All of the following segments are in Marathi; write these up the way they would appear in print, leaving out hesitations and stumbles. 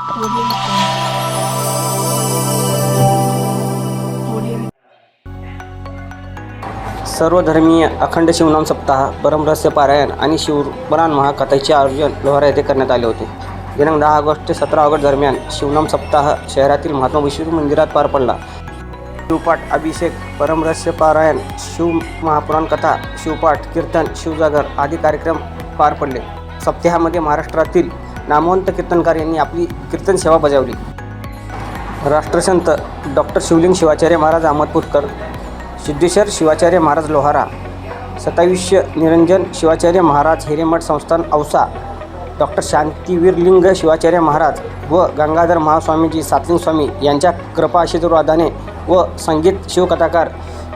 Audio Audio सर्वधर्मीय अखंड शिवनाम सप्ताह, परमरहस्य पारायण आणि शिवपुराण महाकथेचे आयोजन लोहारा येथे करण्यात आले होते. दिनांक 10 ऑगस्ट ते 17 ऑगस्ट दरम्यान शिवनाम सप्ताह शहरातील महात्मा विष्णू मंदिरात पार पडला. शिवपाठ, अभिषेक, परमरहस्य पारायण, शिव महापुराण कथा, शिवपाठ, कीर्तन, शिवजागर आदी कार्यक्रम पार पडले. सप्ताहामध्ये महाराष्ट्रातील नामवंत कीर्तनकार यांनी आपली कीर्तन सेवा बजावली. राष्ट्रसंत डॉक्टर शिवलिंग शिवाचार्य महाराज अहमदपूरकर, सिद्धेश्वर शिवाचार्य महाराज लोहारा, 27 निरंजन शिवाचार्य महाराज हिरेमठ संस्थान औसा, डॉक्टर शांतिवीरलिंग शिवाचार्य महाराज व गंगाधर महास्वामीजी सातलिंग स्वामी यांच्या कृपा आशीर्वादाने व संगीत शिवकथाकार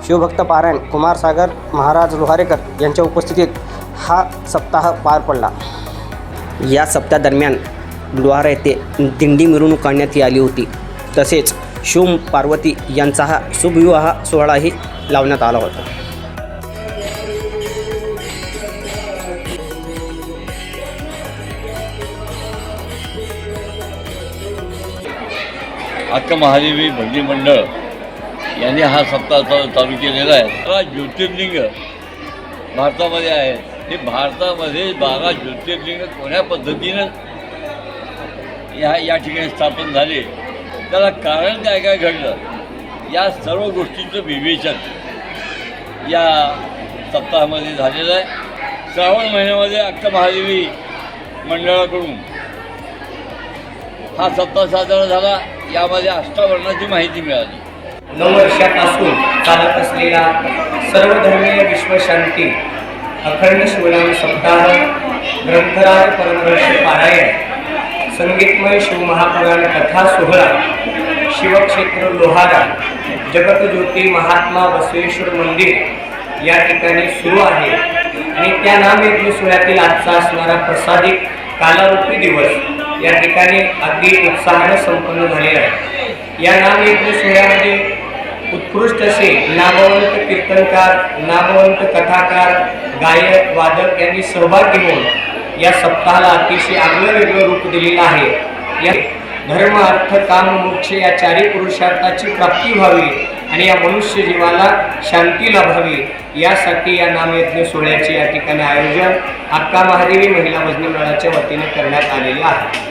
शिवभक्त पारायण कुमारसागर महाराज लोहारेकर यांच्या उपस्थितीत हा सप्ताह पार पडला. या सप्ताहादरम्यान लोहारा येथे दिंडी मिरवणूक काढण्यात आली होती. तसेच शिव पार्वती यांचा हा शुभविवाह सोहळाही लावण्यात आला होता. अक्का महादेवी भजनी मंडळ यांनी हा सप्ताह चालू केलेला आहे. 12 ज्योतिर्लिंग भारतामध्ये आहे. हे भारतामध्ये 12 ज्योतिर्लिंग कोण्या पद्धतीनं या ठिकाणी स्थापन झाले, त्याला कारण काय घडलं, या सर्व गोष्टींचं विवेचन या सप्ताहामध्ये झालेलं आहे. श्रावण महिन्यामध्ये अक्का महादेवी मंडळाकडून हा सप्ताह साजरा झाला. यामध्ये अष्टावरणाची माहिती मिळाली. 9 वर्षापासून चालत असलेला सर्वधर्मीय विश्वशांती अखंड शिवनाम सप्ताह, ग्रंथराज परमरहस्य पारायण, संगीतमय शिवमहापुराण कथा सोहळा, शिवक्षेत्र लोहारा, जगतज्योती महात्मा बसवेश्वर मंदिर या ठिकाणी सुरू आहे. आणि त्या नामयज्ञ सोहळ्यातील आजचा असणारा प्रसादिक कालारूपी दिवस या ठिकाणी अगदी उत्साहाने संपन्न झालेला आहे. या नामयज्ञ सोहळ्यामध्ये उत्कृष्ट असे नामवंत कीर्तनकार, नामवंत कथाकार, गायक, वादक यांनी सहभाग घेऊन या सप्ताहाला अतिशय आगळं वेगळं रूप दिलेलं आहे. या धर्म, अर्थ, काम, मोक्ष या चारी पुरुषार्थाची प्राप्ती व्हावी आणि या मनुष्य जीवाला शांती लाभावी यासाठी या नामयज्ञ सोहळ्याचे या ठिकाणी आयोजन अक्का महादेवी महिला भजनी मंडळाच्या वतीने करण्यात आलेले आहे.